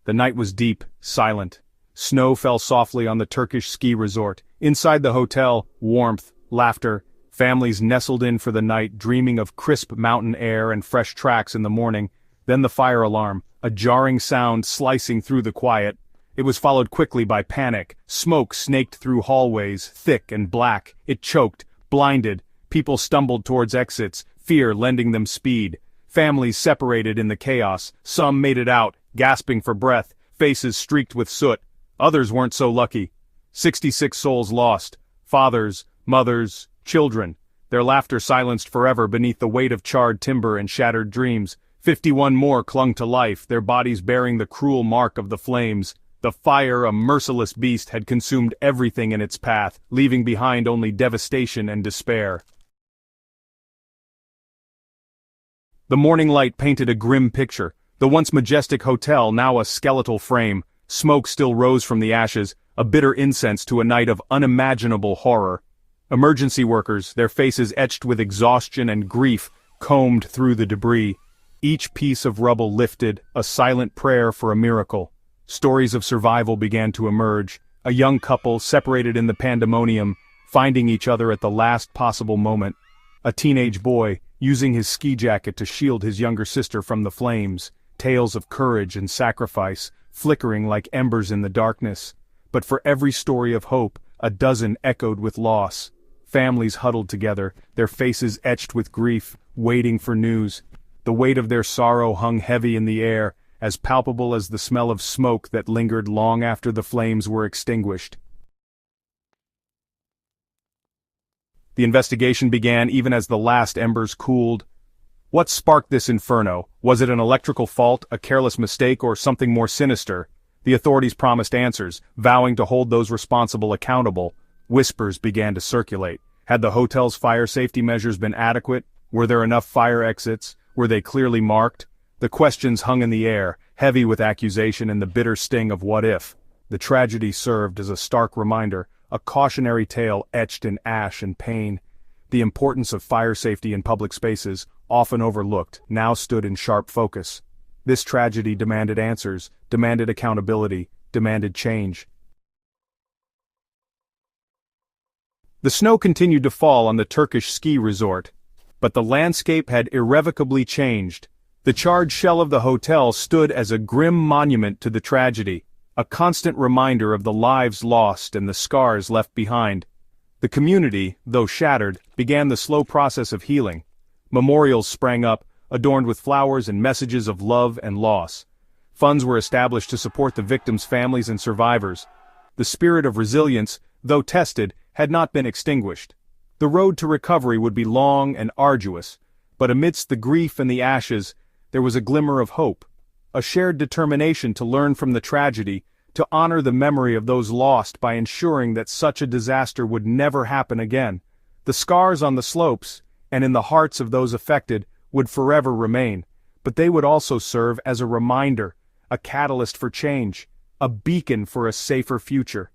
The night was deep, silent. Snow fell softly on the Turkish ski resort. Inside the hotel, warmth, laughter, families nestled in for the night, dreaming of crisp mountain air and fresh tracks in the morning. Then the fire alarm, a jarring sound slicing through the quiet. It was followed quickly by panic. Smoke snaked through hallways, thick and black. It choked, blinded. People stumbled towards exits, fear lending them speed. Families separated in the chaos. Some made it out, gasping for breath, faces streaked with soot. Others weren't so lucky. 66 souls lost. Fathers, mothers, children. Their laughter silenced forever beneath the weight of charred timber and shattered dreams. 51 more clung to life, their bodies bearing the cruel mark of the flames. The fire, a merciless beast, had consumed everything in its path, leaving behind only devastation and despair. The morning light painted a grim picture. The once majestic hotel, now a skeletal frame. Smoke still rose from the ashes, a bitter incense to a night of unimaginable horror. Emergency workers, their faces etched with exhaustion and grief, combed through the debris. Each piece of rubble lifted, a silent prayer for a miracle. Stories of survival began to emerge, a young couple separated in the pandemonium, finding each other at the last possible moment. A teenage boy, using his ski jacket to shield his younger sister from the flames, tales of courage and sacrifice, flickering like embers in the darkness. But for every story of hope, a dozen echoed with loss. Families huddled together, their faces etched with grief, waiting for news. The weight of their sorrow hung heavy in the air, as palpable as the smell of smoke that lingered long after the flames were extinguished. The investigation began even as the last embers cooled. What sparked this inferno? Was it an electrical fault, a careless mistake, or something more sinister? The authorities promised answers, vowing to hold those responsible accountable. Whispers began to circulate. Had the hotel's fire safety measures been adequate? Were there enough fire exits? Were they clearly marked? The questions hung in the air, heavy with accusation and the bitter sting of what if. The tragedy served as a stark reminder, a cautionary tale etched in ash and pain. The importance of fire safety in public spaces, often overlooked, now stood in sharp focus. This tragedy demanded answers, demanded accountability, demanded change. The snow continued to fall on the Turkish ski resort, but the landscape had irrevocably changed. The charred shell of the hotel stood as a grim monument to the tragedy, a constant reminder of the lives lost and the scars left behind. The community, though shattered, began the slow process of healing. Memorials sprang up, adorned with flowers and messages of love and loss. Funds were established to support the victims' families and survivors. The spirit of resilience, though tested, had not been extinguished. The road to recovery would be long and arduous, but amidst the grief and the ashes, there was a glimmer of hope, a shared determination to learn from the tragedy, to honor the memory of those lost by ensuring that such a disaster would never happen again. The scars on the slopes, and in the hearts of those affected, would forever remain, but they would also serve as a reminder, a catalyst for change, a beacon for a safer future.